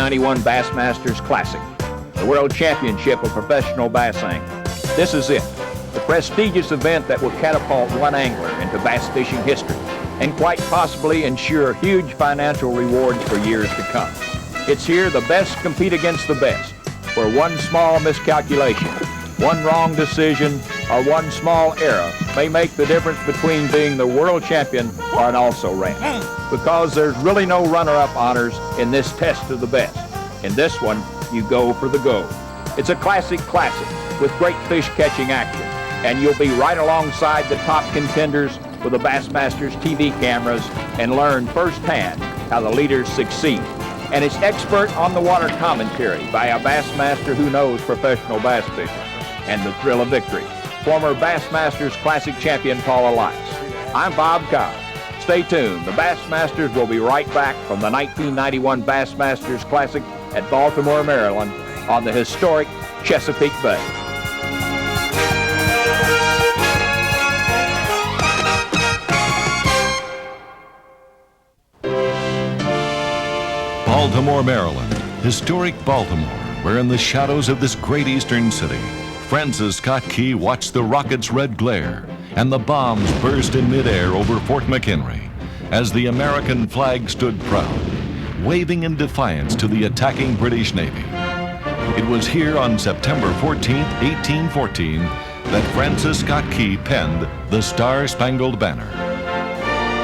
1991 Bassmasters Classic, the World Championship of Professional Bass Angling. This is it, the prestigious event that will catapult one angler into bass fishing history and quite possibly ensure huge financial rewards for years to come. It's here the best compete against the best, where one small miscalculation, one wrong decision, or one small error may make the difference between being the world champion or an also-ran. Because there's really no runner-up honors in this test of the best. In this one, you go for the gold. It's a classic with great fish catching action, and you'll be right alongside the top contenders with the Bassmasters TV cameras and learn firsthand how the leaders succeed. And it's expert on the water commentary by a Bassmaster who knows professional bass fishing and the thrill of victory, former Bassmasters Classic champion Paul Elias. I'm Bob Cobb. Stay tuned. The Bassmasters will be right back from the 1991 Bassmasters Classic at Baltimore, Maryland on the historic Chesapeake Bay. Baltimore, Maryland, historic Baltimore, where in the shadows of this great eastern city, Francis Scott Key watched the rocket's red glare and the bombs burst in midair over Fort McHenry as the American flag stood proud, waving in defiance to the attacking British Navy. It was here on September 14, 1814, that Francis Scott Key penned the Star-Spangled Banner.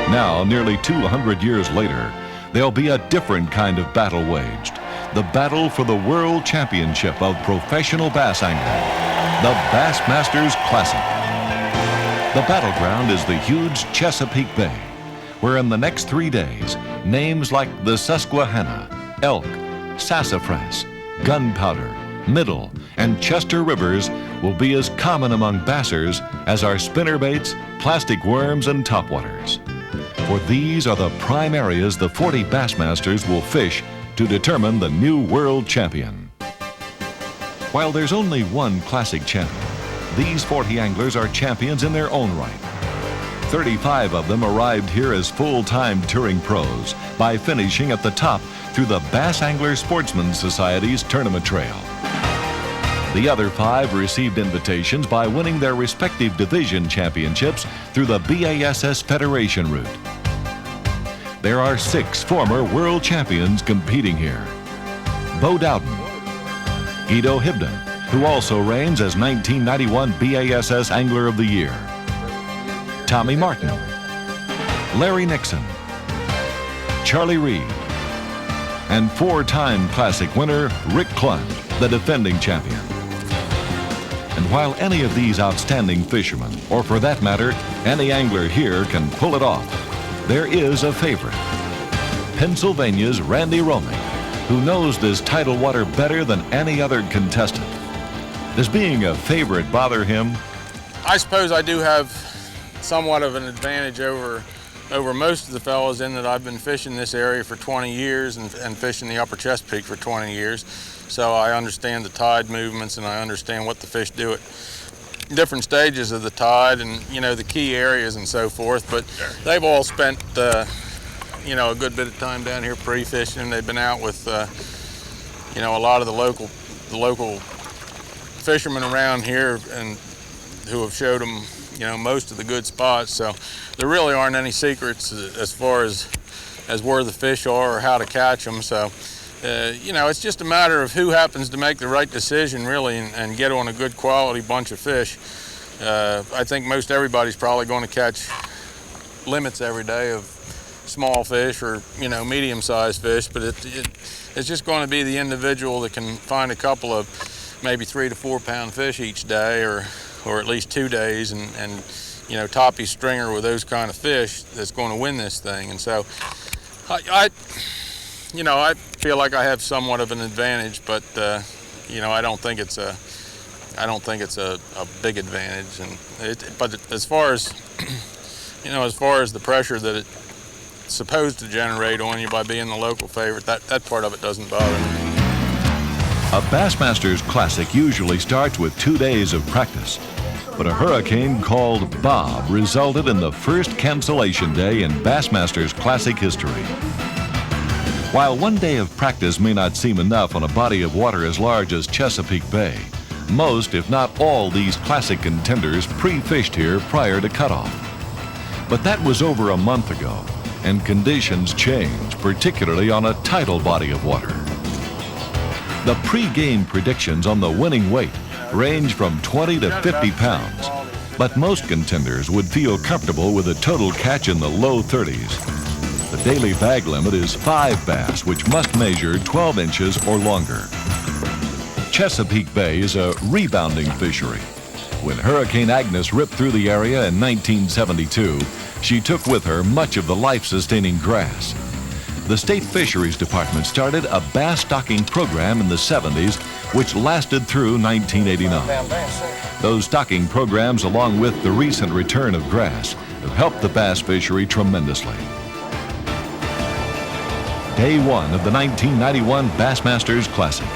Now, nearly 200 years later, there'll be a different kind of battle waged, the battle for the World Championship of Professional Bass Angling, the Bassmasters Classic. The battleground is the huge Chesapeake Bay, where in the next 3 days, names like the Susquehanna, Elk, Sassafras, Gunpowder, Middle, and Chester rivers will be as common among bassers as are spinnerbaits, plastic worms, and topwaters. For these are the prime areas the 40 Bassmasters will fish to determine the new world champion. While there's only one classic champion, these 40 anglers are champions in their own right. 35 of them arrived here as full-time touring pros by finishing at the top through the Bass Angler Sportsman Society's tournament trail. The other 5 received invitations by winning their respective division championships through the BASS Federation route. There are 6 former world champions competing here. Bo Dowden, Guido Hibden, who also reigns as 1991 BASS Angler of the Year, Tommy Martin, Larry Nixon, Charlie Reed, and 4-time Classic winner Rick Clund, the defending champion. And while any of these outstanding fishermen, or for that matter, any angler here can pull it off, there is a favorite. Pennsylvania's Randy Roming, who knows this tidal water better than any other contestant. Does being a favorite bother him? I suppose I do have somewhat of an advantage over most of the fellows in that I've been fishing this area for 20 years and fishing the upper Chesapeake for 20 years. So I understand the tide movements and I understand what the fish do at different stages of the tide and, you know, the key areas and so forth. But they've all spent, you know, a good bit of time down here pre-fishing. They've been out with, you know, a lot of the local fishermen around here and who have showed them, you know, most of the good spots. So there really aren't any secrets as far as where the fish are or how to catch them. So, you know, it's just a matter of who happens to make the right decision, really, and get on a good quality bunch of fish. I think most everybody's probably going to catch limits every day of small fish or, you know, medium-sized fish, but it's just going to be the individual that can find a couple of maybe 3 to 4 pound fish each day or at least 2 days and you know, toppy stringer with those kind of fish that's going to win this thing. And so you know, I feel like I have somewhat of an advantage, but you know, I don't think it's a big advantage. But as far as you know, as far as the pressure that it's supposed to generate on you by being the local favorite, that part of it doesn't bother me. A Bassmasters Classic usually starts with 2 days of practice, but a hurricane called Bob resulted in the first cancellation day in Bassmasters Classic history. While one day of practice may not seem enough on a body of water as large as Chesapeake Bay, most, if not all, these classic contenders pre-fished here prior to cutoff. But that was over a month ago, and conditions change, particularly on a tidal body of water. The pre-game predictions on the winning weight range from 20 to 50 pounds, but most contenders would feel comfortable with a total catch in the low 30s. The daily bag limit is 5 bass, which must measure 12 inches or longer. Chesapeake Bay is a rebounding fishery. When Hurricane Agnes ripped through the area in 1972, she took with her much of the life-sustaining grass. The State Fisheries Department started a bass stocking program in the 70s, which lasted through 1989. Those stocking programs, along with the recent return of grass, have helped the bass fishery tremendously. Day one of the 1991 Bassmasters Classic.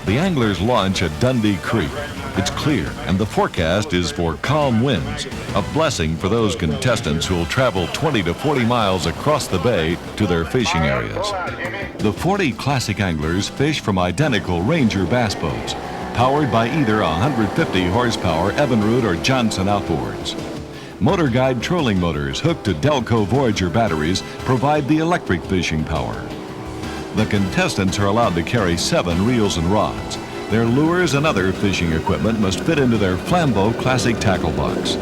The anglers launch at Dundee Creek. It's clear, and the forecast is for calm winds, a blessing for those contestants who will travel 20 to 40 miles across the bay to their fishing areas. The 40 classic anglers fish from identical Ranger bass boats, powered by either 150 horsepower Evinrude or Johnson outboards. Motor Guide trolling motors hooked to Delco Voyager batteries provide the electric fishing power. The contestants are allowed to carry 7 reels and rods. Their lures and other fishing equipment must fit into their Flambeau Classic tackle box.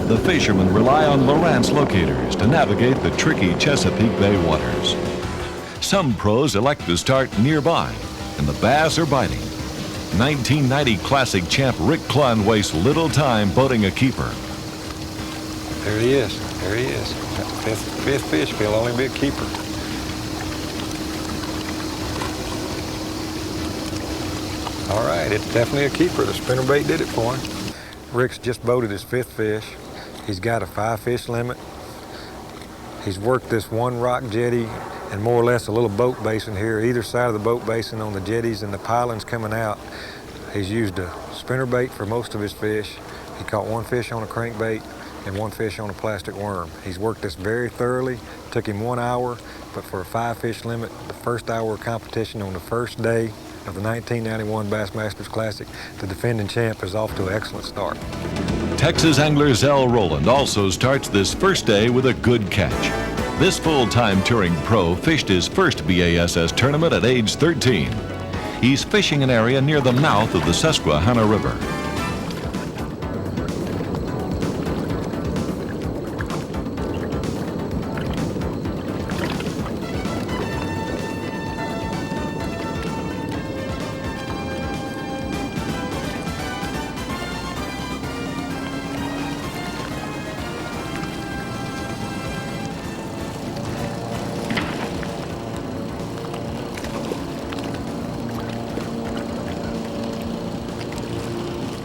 The fishermen rely on Lowrance locators to navigate the tricky Chesapeake Bay waters. Some pros elect to start nearby, and the bass are biting. 1990 Classic champ Rick Clunn wastes little time boating a keeper. There he is. There he is. Fifth fish. He'll only be a keeper. All right, it's definitely a keeper. The spinnerbait did it for him. Rick's just boated his 5th fish. He's got a 5-fish limit. He's worked this one rock jetty and more or less a little boat basin here, either side of the boat basin on the jetties and the pilings coming out. He's used a spinnerbait for most of his fish. He caught 1 fish on a crankbait and 1 fish on a plastic worm. He's worked this very thoroughly. Took him 1 hour, but for a 5-fish limit, the first hour of competition on the first day of the 1991 Bassmasters Classic, the defending champ is off to an excellent start. Texas angler Zell Rowland also starts this first day with a good catch. This full-time touring pro fished his first BASS tournament at age 13. He's fishing an area near the mouth of the Susquehanna River.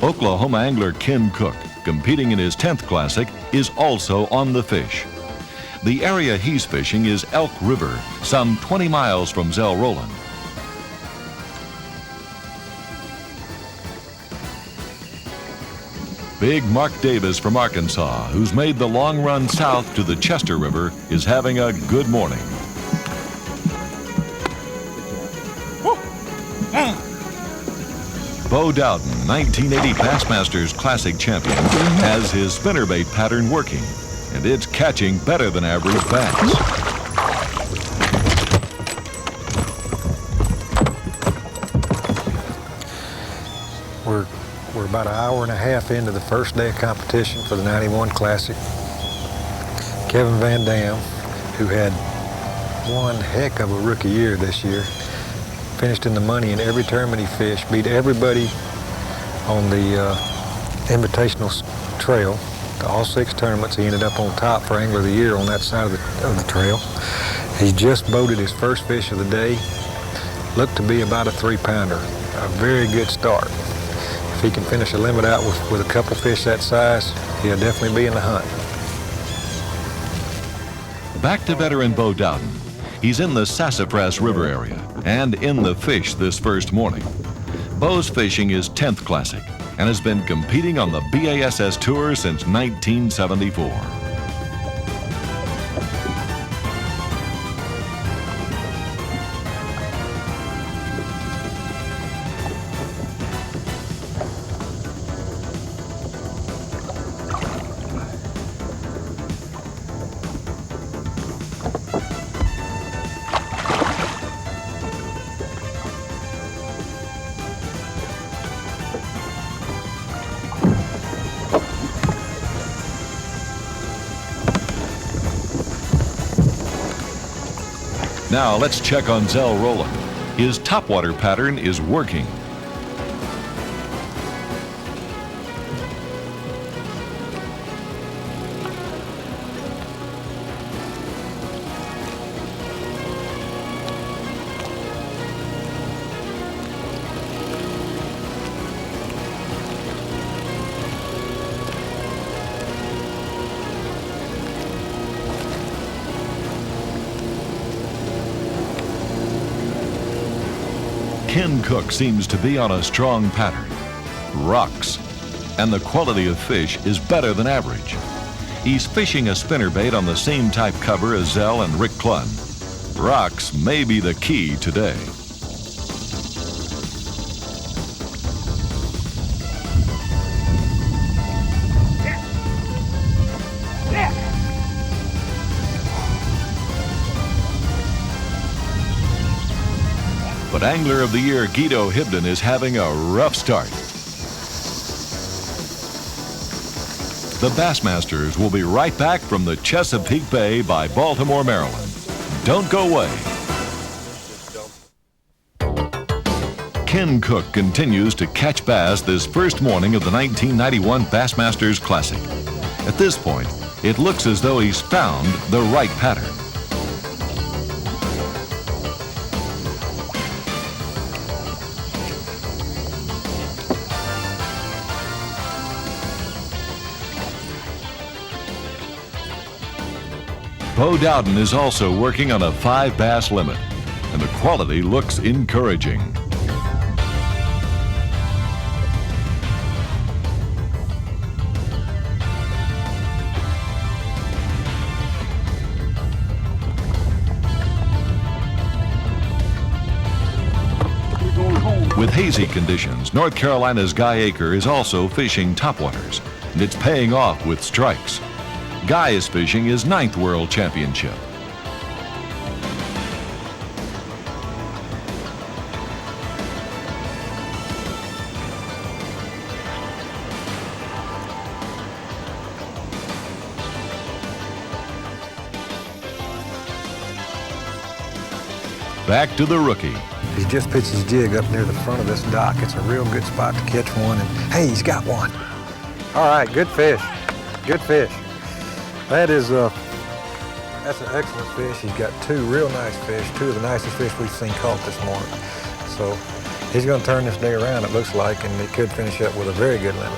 Oklahoma angler Ken Cook, competing in his 10th Classic, is also on the fish. The area he's fishing is Elk River, some 20 miles from Zell Rowland. Big Mark Davis from Arkansas, who's made the long run south to the Chester River, is having a good morning. Bo Dowden, 1980 Bassmasters Classic champion, has his spinnerbait pattern working, and it's catching better than average bass. We're about an hour and a half into the first day of competition for the 91 Classic. Kevin Van Dam, who had one heck of a rookie year this year, finished in the money in every tournament he fished, beat everybody on the Invitational Trail. To all 6 tournaments, he ended up on top for Angler of the Year on that side of the trail. He just boated his first fish of the day. Looked to be about a 3-pounder. A very good start. If he can finish a limit out with a couple fish that size, he'll definitely be in the hunt. Back to veteran Bo Dowden. He's in the Sassafras River area and in the fish this first morning. Bo's fishing his 10th Classic and has been competing on the BASS Tour since 1974. Now let's check on Zell Rowland. His topwater pattern is working. Ken Cook seems to be on a strong pattern. Rocks. And the quality of fish is better than average. He's fishing a spinnerbait on the same type cover as Zell and Rick Clunn. Rocks may be the key today. But Angler of the Year Guido Hibden is having a rough start. The Bassmasters will be right back from the Chesapeake Bay by Baltimore, Maryland. Don't go away. Ken Cook continues to catch bass this first morning of the 1991 Bassmasters Classic. At this point, it looks as though he's found the right pattern. Bo Dowden is also working on a 5 bass limit, and the quality looks encouraging. With hazy conditions, North Carolina's Guy Aker is also fishing topwaters, and it's paying off with strikes. Guy is fishing his 9th World Championship. Back to the rookie. He just pitched his jig up near the front of this dock. It's a real good spot to catch one, and hey, he's got one. All right, good fish, good fish. That's an excellent fish. He's got 2 real nice fish, 2 of the nicest fish we've seen caught this morning. So he's going to turn this day around, it looks like, and he could finish up with a very good limit.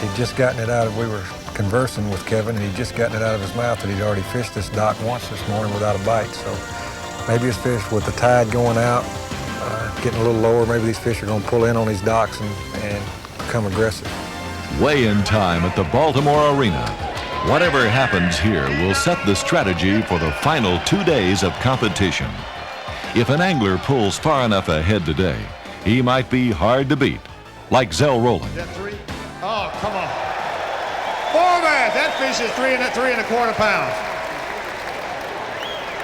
He'd just gotten it out of, we were conversing with Kevin, and he'd just gotten it out of his mouth that he'd already fished this dock once this morning without a bite. So maybe his fish, with the tide going out, getting a little lower, maybe these fish are going to pull in on these docks and become aggressive. Weigh-in time at the Baltimore Arena. Whatever happens here will set the strategy for the final 2 days of competition. If an angler pulls far enough ahead today, he might be hard to beat, like Zell Rowland. Is that 3? Oh, come on. 4 bass. That fish is 3 1/4 pounds.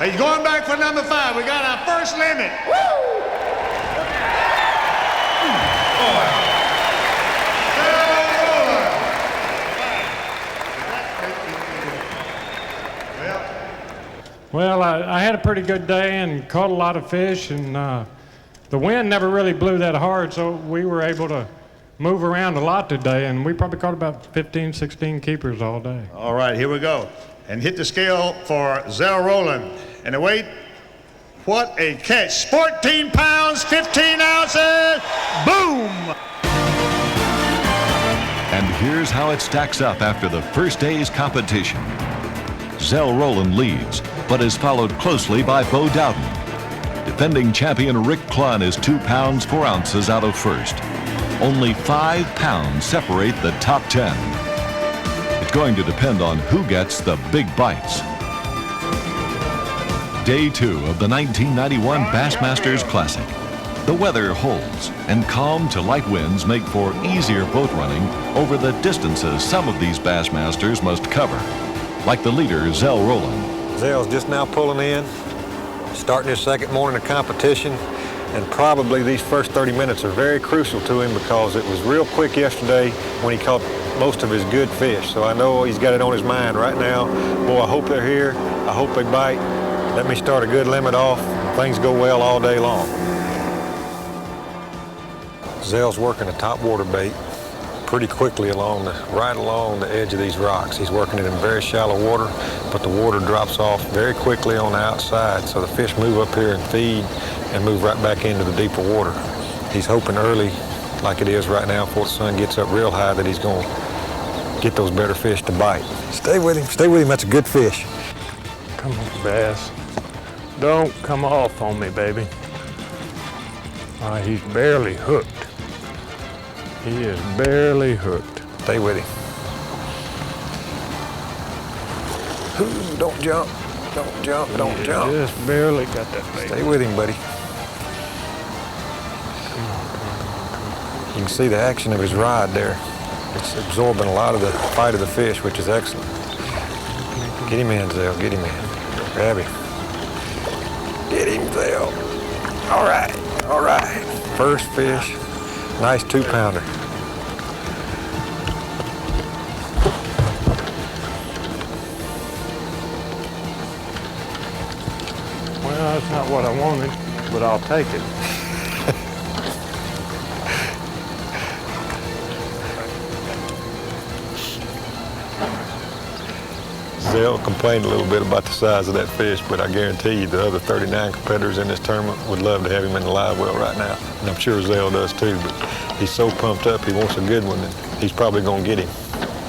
He's going back for number 5. We got our first limit. Woo! Well, I had a pretty good day and caught a lot of fish, and the wind never really blew that hard, so we were able to move around a lot today, and we probably caught about 15, 16 keepers all day. All right, here we go. And hit the scale for Zell Rowland. And the weight, what a catch. 14 pounds, 15 ounces, boom! And here's how it stacks up after the first day's competition. Zell Rowland leads, but is followed closely by Bo Dowden. Defending champion Rick Clunn is 2 pounds 4 ounces out of first. Only 5 pounds separate the top 10. It's going to depend on who gets the big bites. Day 2 of the 1991 Bassmasters Classic. The weather holds, and calm to light winds make for easier boat running over the distances some of these Bassmasters must cover, like the leader, Zell Rowland. Zell's just now pulling in, starting his second morning of competition, and probably these first 30 minutes are very crucial to him because it was real quick yesterday when he caught most of his good fish. So I know he's got it on his mind right now. Boy, I hope they're here. I hope they bite. Let me start a good limit off. Things go well all day long. Zell's working a top water bait pretty quickly right along the edge of these rocks. He's working it in very shallow water, but the water drops off very quickly on the outside, so the fish move up here and feed and move right back into the deeper water. He's hoping early, like it is right now, before the sun gets up real high, that he's going to get those better fish to bite. Stay with him. Stay with him. That's a good fish. Come on, bass. Don't come off on me, baby. He's barely hooked. He is barely hooked. Stay with him. Ooh, don't jump. Don't jump. Don't jump. Just barely got that bait. Stay with him, buddy. You can see the action of his rod there. It's absorbing a lot of the fight of the fish, which is excellent. Get him in, Zell. Get him in. Grab him. Get him, Zell. All right. All right. First fish. Nice 2-pounder. Well, that's not what I wanted, but I'll take it. Zell complained a little bit about the size of that fish, but I guarantee you the other 39 competitors in this tournament would love to have him in the live well right now. And I'm sure Zell does too, but he's so pumped up, he wants a good one, and he's probably going to get him.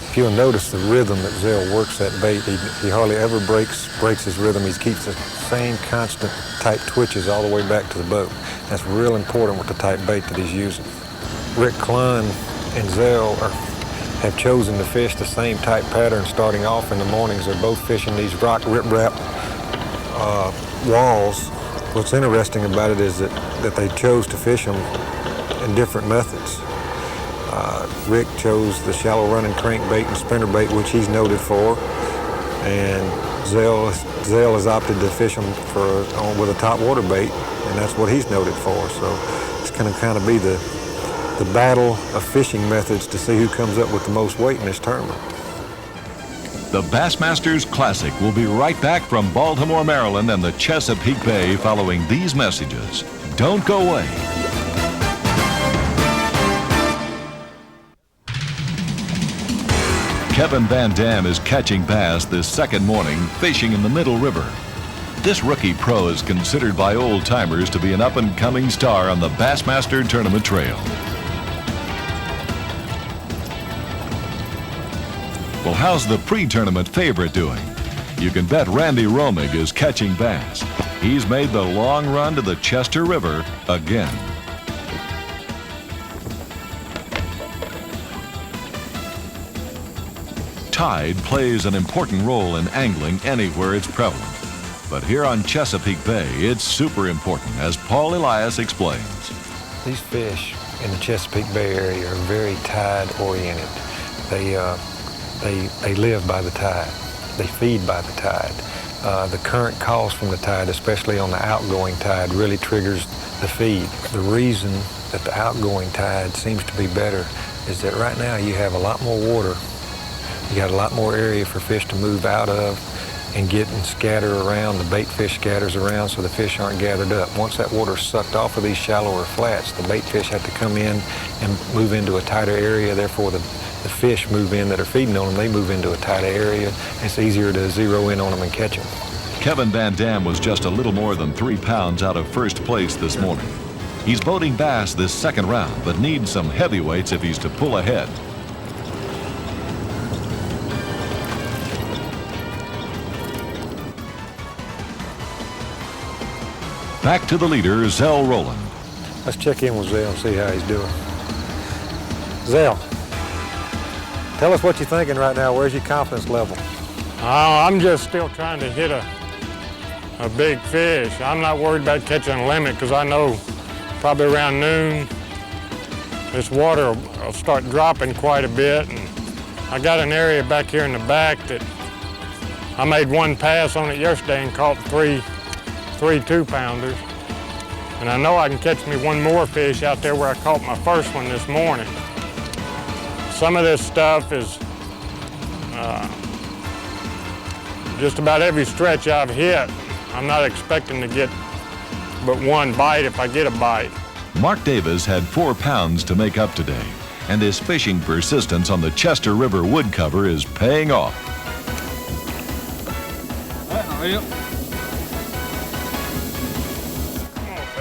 If you'll notice the rhythm that Zell works that bait, he hardly ever breaks his rhythm. He keeps the same constant tight twitches all the way back to the boat. That's real important with the type bait that he's using. Rick Clunn and Zell have chosen to fish the same type pattern starting off in the mornings. They're both fishing these rock riprap walls. What's interesting about it is that they chose to fish them in different methods. Rick chose the shallow running crankbait and spinnerbait, which he's noted for, and Zell has opted to fish them with a top water bait, and that's what he's noted for. So it's going to kind of be the battle of fishing methods to see who comes up with the most weight in this tournament. The Bassmasters Classic will be right back from Baltimore, Maryland and the Chesapeake Bay following these messages. Don't go away. Kevin Van Dam is catching bass this second morning, fishing in the Middle River. This rookie pro is considered by old-timers to be an up-and-coming star on the Bassmaster Tournament trail. Well, how's the pre-tournament favorite doing? You can bet Randy Romig is catching bass. He's made the long run to the Chester River again. Tide plays an important role in angling anywhere it's prevalent. But here on Chesapeake Bay, it's super important, as Paul Elias explains. These fish in the Chesapeake Bay area are very tide-oriented. They live by the tide. They feed by the tide. The current calls from the tide, especially on the outgoing tide, really triggers the feed. The reason that the outgoing tide seems to be better is that right now you have a lot more water. You got a lot more area for fish to move out of and get and scatter around. The bait fish scatters around so the fish aren't gathered up. Once that water's sucked off of these shallower flats, the bait fish have to come in and move into a tighter area. Therefore, the fish move in that are feeding on them. They move into a tighter area. It's easier to zero in on them and catch them. Kevin Van Dam was just a little more than 3 pounds out of first place this morning. He's boating bass this second round, but needs some heavyweights if he's to pull ahead. Back to the leader, Zell Rowland. Let's check in with Zell and see how he's doing. Zell, tell us what you're thinking right now. Where's your confidence level? I'm just still trying to hit a big fish. I'm not worried about catching a limit because I know probably around noon this water will start dropping quite a bit. And I got an area back here in the back that I made one pass on it yesterday and caught three 2-pounders. And I know I can catch me one more fish out there where I caught my first one this morning. some of this stuff is just about every stretch I've hit. I'm not expecting to get but one bite if I get a bite. Mark Davis had 4 pounds to make up today, and his fishing persistence on the Chester River wood cover is paying off.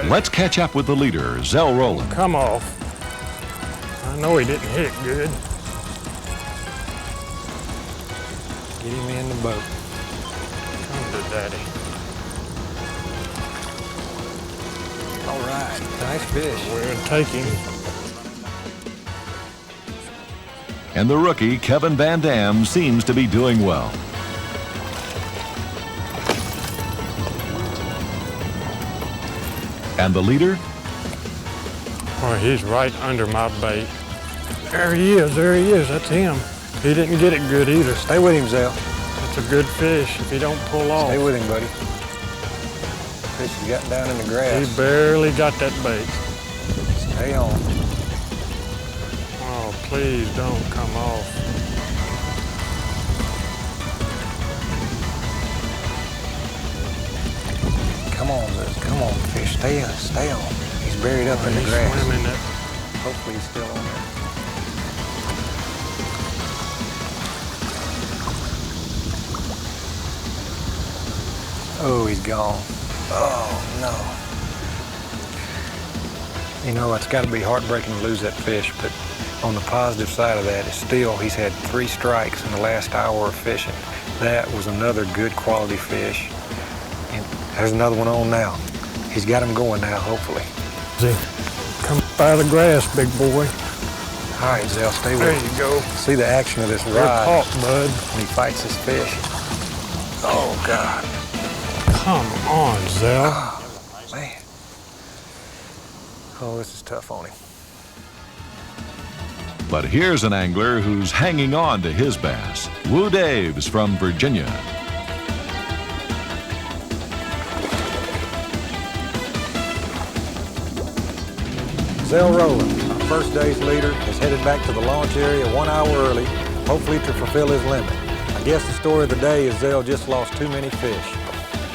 Let's catch up with the leader, Zell Rowland. Come off. I know he didn't hit good. Get him in the boat. Come to Daddy. All right, nice fish. We'll take him. And the rookie, Kevin Van Dam, seems to be doing well. And the leader? Oh, he's right under my bait. There he is, that's him. He didn't get it good either. Stay with him, Zell. It's a good fish if he don't pull off. Stay with him, buddy. Fish has got down in the grass. He barely got that bait. Stay on. Oh, please don't come off. Come on, Zell. Come on, fish. Stay on. He's buried up in the grass. He's swimming it. Hopefully he's still on there. Oh, he's gone. Oh, no. You know, it's got to be heartbreaking to lose that fish, but on the positive side of that is still he's had 3 strikes in the last hour of fishing. That was another good quality fish. And there's another one on now. He's got him going now, hopefully. Come up out of the grass, big boy. All right, Zell, stay with There him. you go. See the action of this Good rod talk, bud. when he fights this fish. Oh, God. Come on, Zell. Oh, man. Oh, this is tough on him. But here's an angler who's hanging on to his bass. Woo Daves from Virginia. Zell Rowland, our first day's leader, is headed back to the launch area 1 hour early, hopefully to fulfill his limit. I guess the story of the day is Zell just lost too many fish.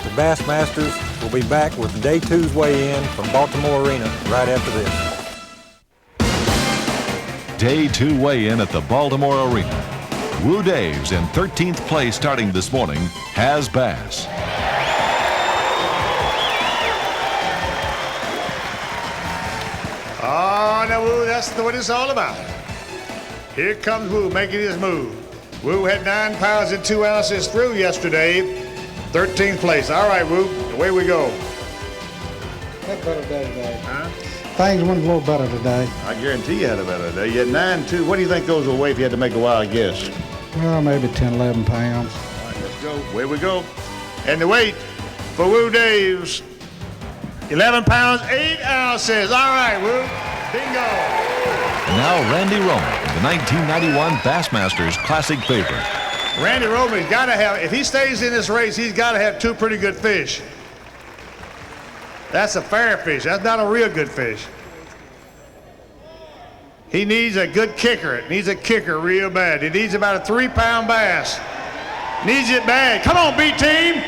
The Bass Masters will be back with day 2's weigh-in from Baltimore Arena right after this. Day 2 weigh-in at the Baltimore Arena. Woo Daves in 13th place starting this morning has bass. Oh, now, Woo, that's what it's all about. Here comes Woo making his move. Woo had 9 pounds and 2 ounces through yesterday, 13th place. All right, Woo, away we go. Had a better day today. Huh? Things went a little better today. I guarantee you had a better day. You had 9-2. What do you think goes away if you had to make a wild guess? Well, maybe 10, 11 pounds. All right, let's go. Away we go. And the weight for Woo Daves, 11 pounds, 8 ounces. All right, Woo. Bingo. Now Randy Roman, the 1991 Bassmasters Classic favorite. Randy Roman's got to have, if he stays in this race, he's got to have 2 pretty good fish. That's a fair fish. That's not a real good fish. He needs a good kicker. It needs a kicker real bad. He needs about a 3-pound bass. Needs it bad. Come on, B-team.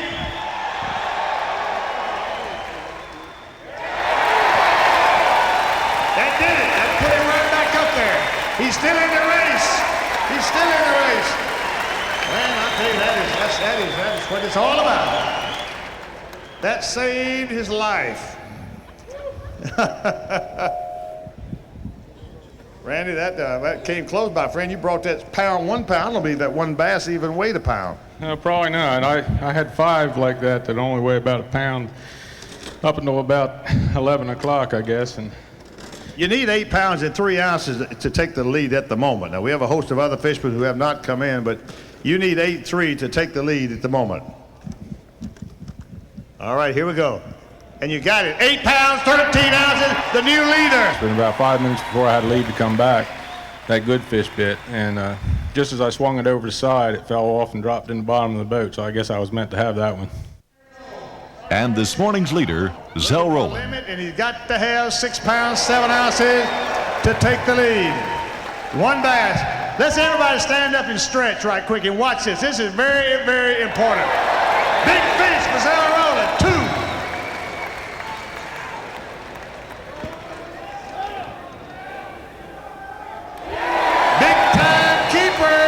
That did it. That put him right back up there. He's still in the race. He's still in the race. Man, I tell you, that is what it's all about. That saved his life. Randy, that came close, my friend. You brought that pound, 1 pound. I don't believe that one bass even weighed a pound. Probably not. I had 5 like that only weigh about a pound up until about 11 o'clock, I guess. And You need 8 pounds and 3 ounces to take the lead at the moment. Now, we have a host of other fishermen who have not come in, but you need 8-3 to take the lead at the moment. All right, here we go. And you got it. 8 pounds, 13 ounces, the new leader. it's been about 5 minutes before I had a lead to come back. That good fish bit, and just as I swung it over the side, it fell off and dropped in the bottom of the boat, so I guess I was meant to have that one. And this morning's leader, Zell Rowland. And he's got to have 6 pounds, 7 ounces to take the lead. 1 bass. Let's everybody stand up and stretch right quick and watch this. This is very, very important. Big fish for Zell Rowland, 2. Big time keeper.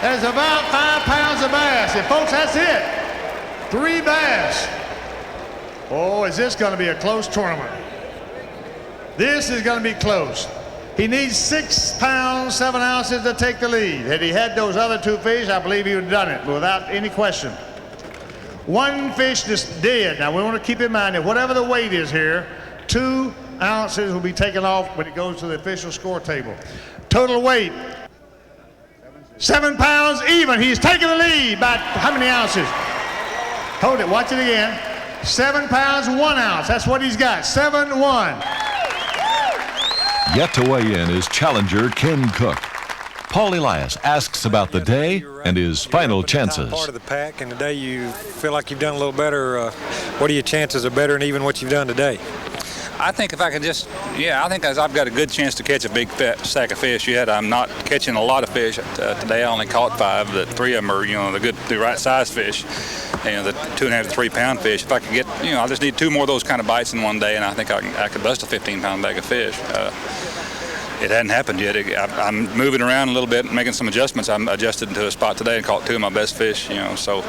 That's about 5 pounds of bass. And folks, that's it. 3 bass. Oh, is this going to be a close tournament? This is going to be close. He needs 6 pounds, 7 ounces to take the lead. Had he had those other 2 fish, I believe he would have done it without any question. 1 fish just dead. Now, we want to keep in mind that whatever the weight is here, 2 ounces will be taken off when it goes to the official score table. Total weight, 7 pounds even. He's taking the lead by how many ounces? Hold it, watch it again. 7 pounds, 1 ounce. That's what he's got, 7-1. Yet to weigh in is challenger Ken Cook. Paul Elias asks about the day and his final chances. Part of the pack, and today you feel like you've done a little better. What are your chances of better than even what you've done today? I think if I can just, I think I've got a good chance to catch a big fat sack of fish yet. I'm not catching a lot of fish. Today I only caught 5, but 3 of them are, the right size fish. The 2.5 to 3 pound fish. If I could get, I just need 2 more of those kind of bites in one day, and I think I could bust a 15-pound bag of fish. It hadn't happened yet. I'm moving around a little bit, making some adjustments. I'm adjusted into a spot today and caught 2 of my best fish. So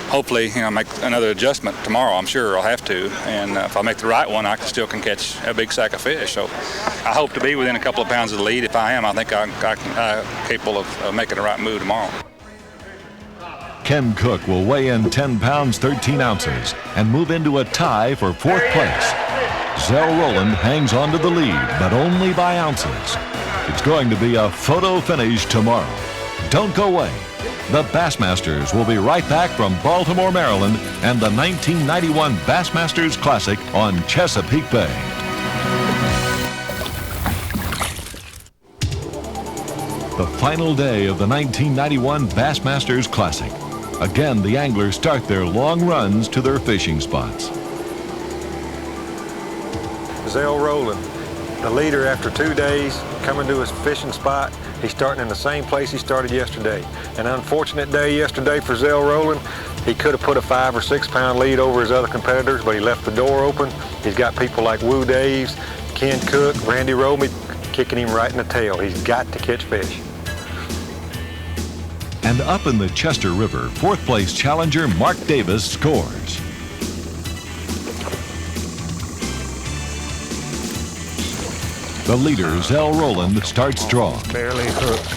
hopefully, make another adjustment tomorrow. I'm sure I'll have to, and if I make the right one, I still can catch a big sack of fish. So I hope to be within a couple of pounds of the lead. If I am, I think I'm capable of making the right move tomorrow. Ken Cook will weigh in 10 pounds, 13 ounces and move into a tie for 4th place. Zell Rowland hangs on to the lead, but only by ounces. It's going to be a photo finish tomorrow. Don't go away. The Bassmasters will be right back from Baltimore, Maryland, and the 1991 Bassmasters Classic on Chesapeake Bay. The final day of the 1991 Bassmasters Classic. Again, the anglers start their long runs to their fishing spots. Zell Rowland, the leader after 2 days, coming to his fishing spot. He's starting in the same place he started yesterday. An unfortunate day yesterday for Zell Rowland. He could have put a 5 or 6 pound lead over his other competitors, but he left the door open. He's got people like Woo Daves, Ken Cook, Randy Romey kicking him right in the tail. He's got to catch fish. And up in the Chester River, 4th place challenger Mark Davis scores. The leader, Zell Rowland, starts strong. Barely hooked.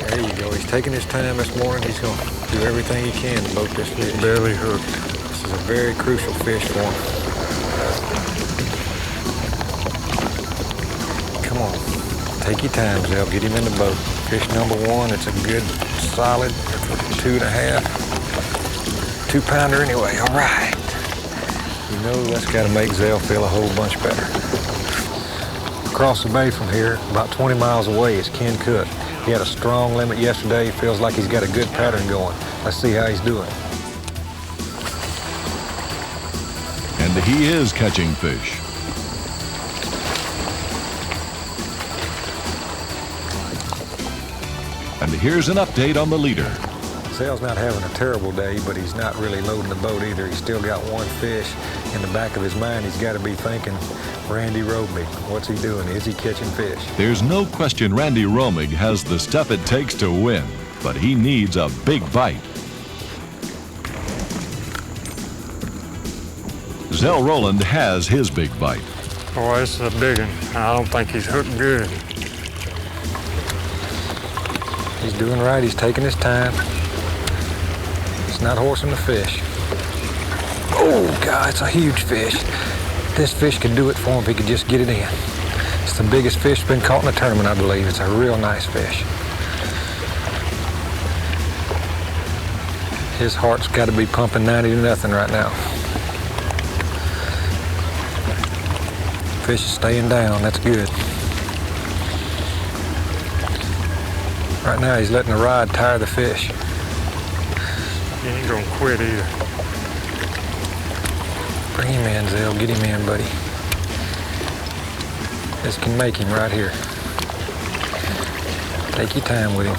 There you go. He's taking his time this morning. He's going to do everything he can to boat this fish. Barely hooked. This is a very crucial fish for him. Come on. Take your time, Zell. Get him in the boat. Fish number 1. It's a good, solid 2.5. 2-pounder anyway. All right. That's got to make Zell feel a whole bunch better. Across the bay from here, about 20 miles away, is Ken Cook. He had a strong limit yesterday. He feels like he's got a good pattern going. Let's see how he's doing. And he is catching fish. And here's an update on the leader. Zell's not having a terrible day, but he's not really loading the boat either. He's still got 1 fish. In the back of his mind, he's got to be thinking, Randy Romig, what's he doing? Is he catching fish? There's no question Randy Romig has the stuff it takes to win, but he needs a big bite. Zell Rowland has his big bite. Boy, this is a big one. I don't think he's hooked good. He's doing right. He's taking his time. He's not horsing the fish. Oh, God, it's a huge fish. This fish could do it for him if he could just get it in. It's the biggest fish been caught in the tournament, I believe. It's a real nice fish. His heart's got to be pumping 90-0 right now. Fish is staying down. That's good. Right now, he's letting the rod tire the fish. He ain't gonna quit either. Bring him in, Zell. Get him in, buddy. This can make him right here. Take your time with him.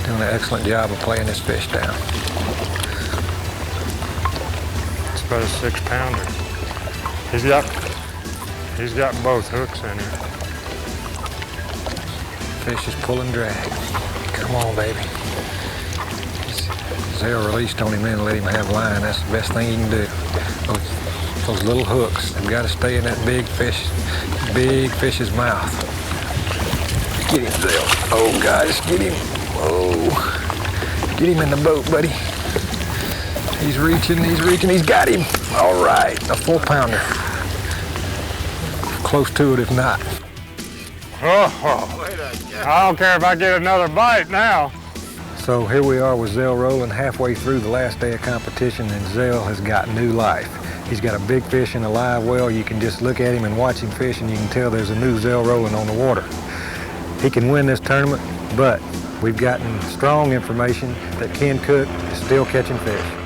Doing an excellent job of playing this fish down. It's about a 6-pounder. He's got both hooks in here. Fish is pulling drag. Come on, baby. Zell released on him and let him have line. That's the best thing you can do. Those little hooks, they've got to stay in that big fish's mouth. Get him, Zell. Oh, guys, get him. Oh, get him in the boat, buddy. He's reaching, he's got him. All right, a 4-pounder. Close to it if not. Oh, I don't care if I get another bite now. So here we are with Zell rolling halfway through the last day of competition, and Zell has got new life. He's got a big fish in a live well. You can just look at him and watch him fish, and you can tell there's a new Zell rolling on the water. He can win this tournament, but we've gotten strong information that Ken Cook is still catching fish.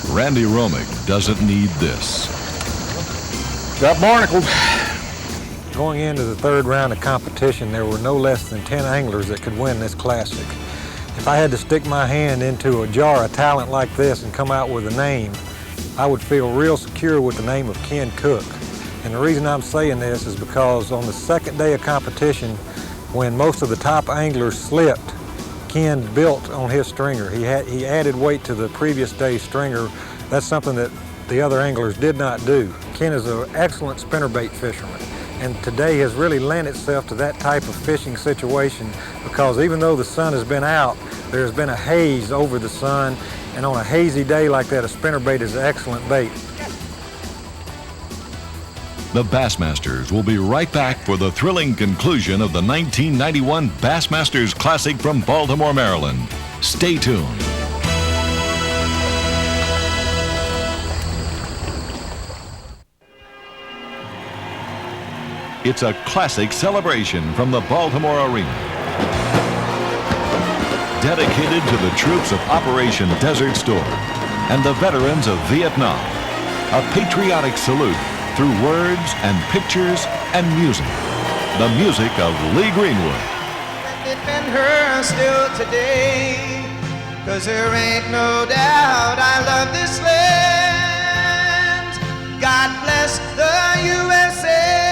Randy Romick doesn't need this. Got barnacled. Going into the third round of competition, there were no less than 10 anglers that could win this classic. If I had to stick my hand into a jar of talent like this and come out with a name, I would feel real secure with the name of Ken Cook. And the reason I'm saying this is because on the second day of competition, when most of the top anglers slipped, Ken built on his stringer. He added weight to the previous day's stringer. That's something that the other anglers did not do. Ken is an excellent spinnerbait fisherman, and today has really lent itself to that type of fishing situation because even though the sun has been out, there's been a haze over the sun, and on a hazy day like that, a spinnerbait is an excellent bait. The Bassmasters will be right back for the thrilling conclusion of the 1991 Bassmasters Classic from Baltimore, Maryland. Stay tuned. It's a classic celebration from the Baltimore Arena. Dedicated to the troops of Operation Desert Storm and the veterans of Vietnam. A patriotic salute through words and pictures and music. The music of Lee Greenwood. Defend her still today, 'cause there ain't no doubt I love this land. God bless the USA.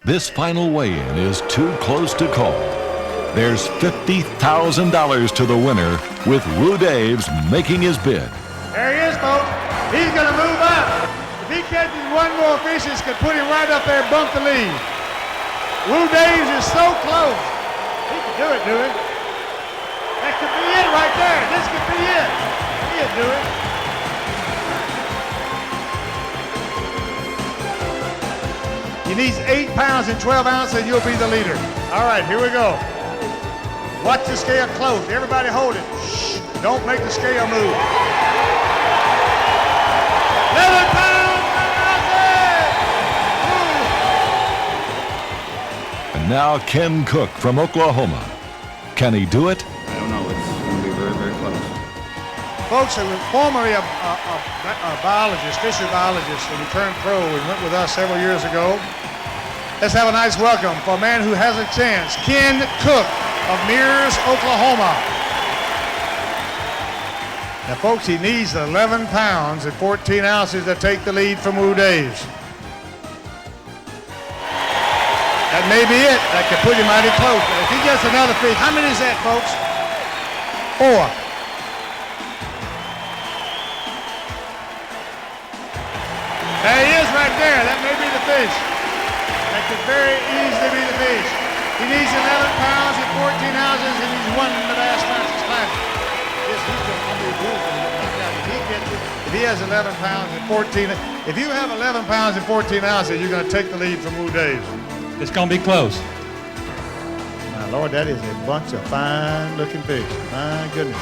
This final weigh-in is too close to call. There's $50,000 to the winner with Woo Daves making his bid. There he is, folks. He's going to move up. If he catches one more fish, this could put him right up there and bump the lead. Woo Daves is so close. He can do it, Dewey. That could be it right there. This could be it. He'll do it. He needs 8 pounds and 12 ounces, and you'll be the leader. All right, here we go. Watch the scale close. Everybody hold it. Shh. Don't make the scale move. 11 pounds, And now Ken Cook from Oklahoma. Can he do it? I don't know. It's going to be very, very close. folks, formerly a biologist, fishery biologist, and he turned pro and went with us several years ago. Let's have a nice welcome for a man who has a chance, Ken Cook of Mears, Oklahoma. Now, folks, he needs 11 pounds and 14 ounces to take the lead from Woo Daves. That may be it. That could put him mighty close. But if he gets another fish, how many is that, folks? 4. There he is right there. That may be the fish. That could very easily be the fish. He needs 11 pounds and 14 ounces, and he's won the Bassmasters Classic. Yes, he's going to be beautiful. if he has 11 pounds and 14, if you have 11 pounds and 14 ounces, you're going to take the lead from Wu Days. It's going to be close. My Lord, that is a bunch of fine-looking fish. My goodness.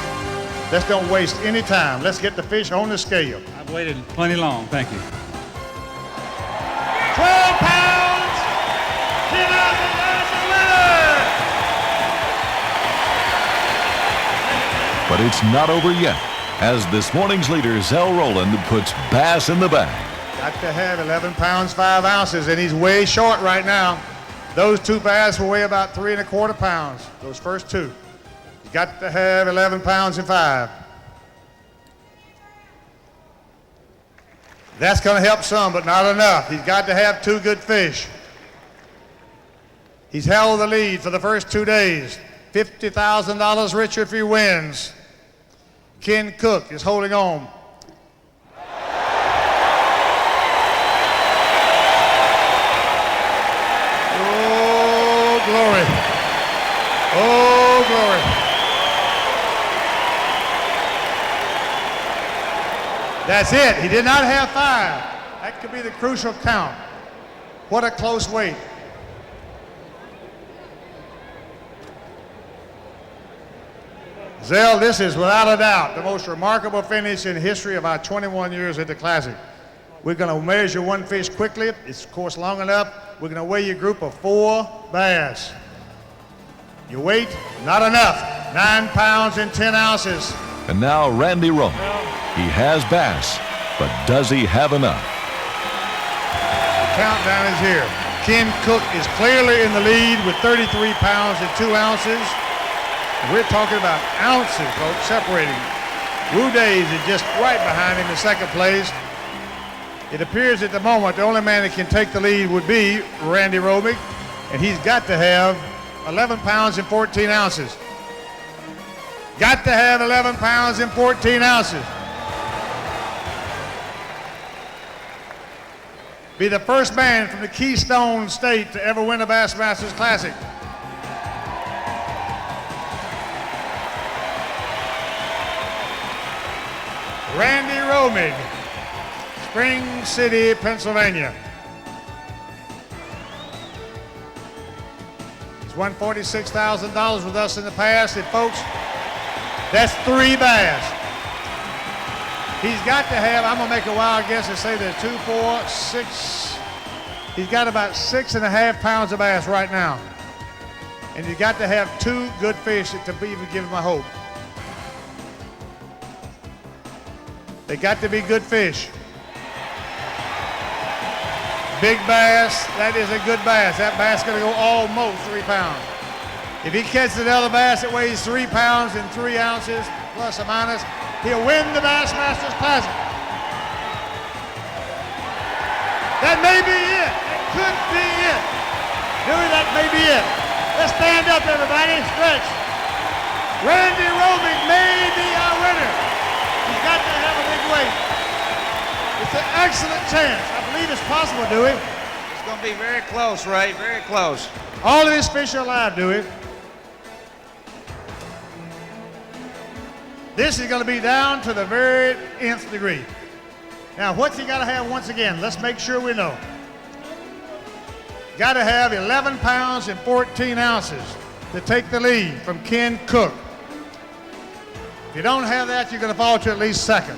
Let's don't waste any time. Let's get the fish on the scale. I've waited plenty long. Thank you. 12 pounds, 10 ounces, there's the winner! But it's not over yet, as this morning's leader, Zell Rowland, puts bass in the bag. Got to have 11 pounds, 5 ounces, and he's way short right now. Those two bass will weigh about 3 1/4 pounds, those first two. He's got to have 11 pounds and 5. That's going to help some, but not enough. He's got to have 2 good fish. He's held the lead for the first 2 days. $50,000 richer if he wins. Ken Cook is holding on. Oh, glory. Oh, glory. That's it. He did not have 5. That could be the crucial count. What a close weight. Zell, this is without a doubt the most remarkable finish in the history of our 21 years at the Classic. We're going to measure one fish quickly. It's, of course, long enough. We're going to weigh your group of 4 bass. Your weight, not enough. 9 pounds and 10 ounces. And now Randy Roman. He has bass, but does he have enough? The countdown is here. Ken Cook is clearly in the lead with 33 pounds and 2 ounces. We're talking about ounces, folks, separating. Wu Days is just right behind him in second place. It appears at the moment the only man that can take the lead would be Randy Romick, and he's got to have 11 pounds and 14 ounces. Got to have 11 pounds and 14 ounces. Be the first man from the Keystone State to ever win a Bassmasters Classic. Randy Romick, Spring City, Pennsylvania. He's won $46,000 with us in the past, and folks, that's 3 bass. He's got to have, I'm gonna make a wild guess and say there's 2, 4, 6, he's got about 6.5 pounds of bass right now. And you got to have 2 good fish to even give him a hope. They got to be good fish. Big bass, that is a good bass. That bass is gonna go almost 3 pounds. If he catches another bass that weighs 3 pounds and 3 ounces, plus or minus, he'll win the Bassmasters Classic. That may be it. That could be it. Dewey, that may be it. Let's stand up, everybody. Stretch. Randy Romick may be our winner. He's got to have a big weight. It's an excellent chance. I believe it's possible, Dewey. It's going to be very close, Ray, very close. All of his fish are alive, Dewey. This is going to be down to the very nth degree. Now, what's he got to have once again? Let's make sure we know. Got to have 11 pounds and 14 ounces to take the lead from Ken Cook. If you don't have that, you're going to fall to at least second.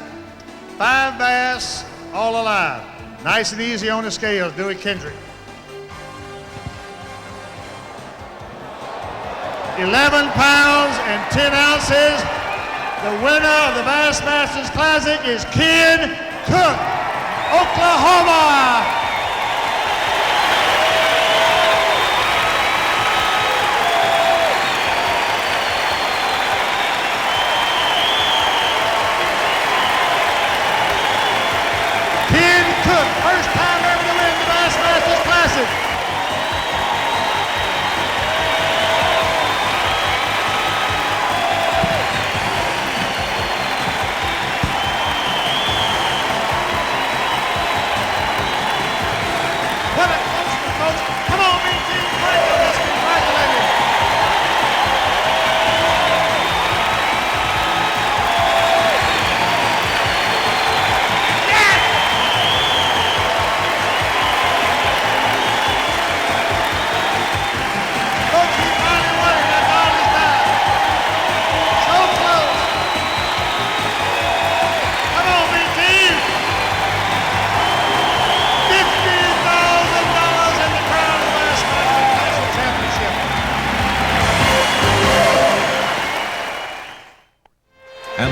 5 bass, all alive. Nice and easy on the scales, Dewey Kendrick. 11 pounds and 10 ounces. The winner of the Bassmasters Classic is Ken Cook, Oklahoma. Ken Cook, first time ever to win the Bassmasters Classic.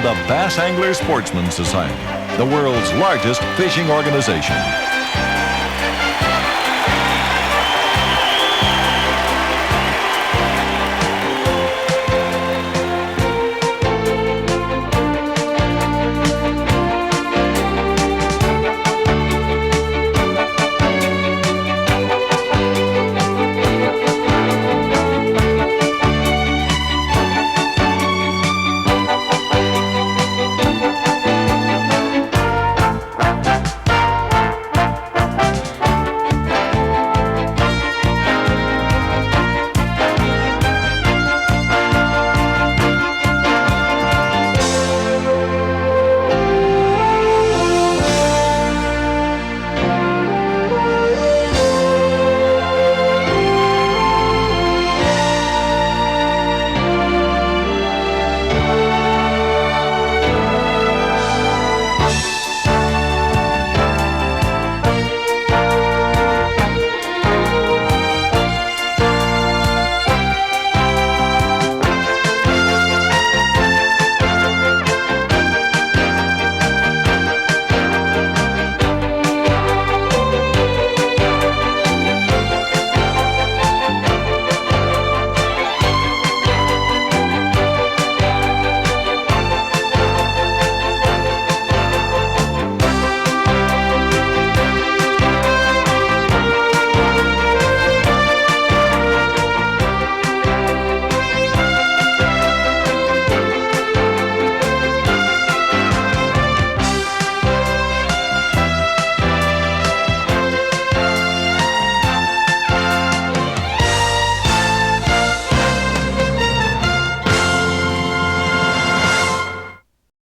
the Bass Angler Sportsman Society, the world's largest fishing organization.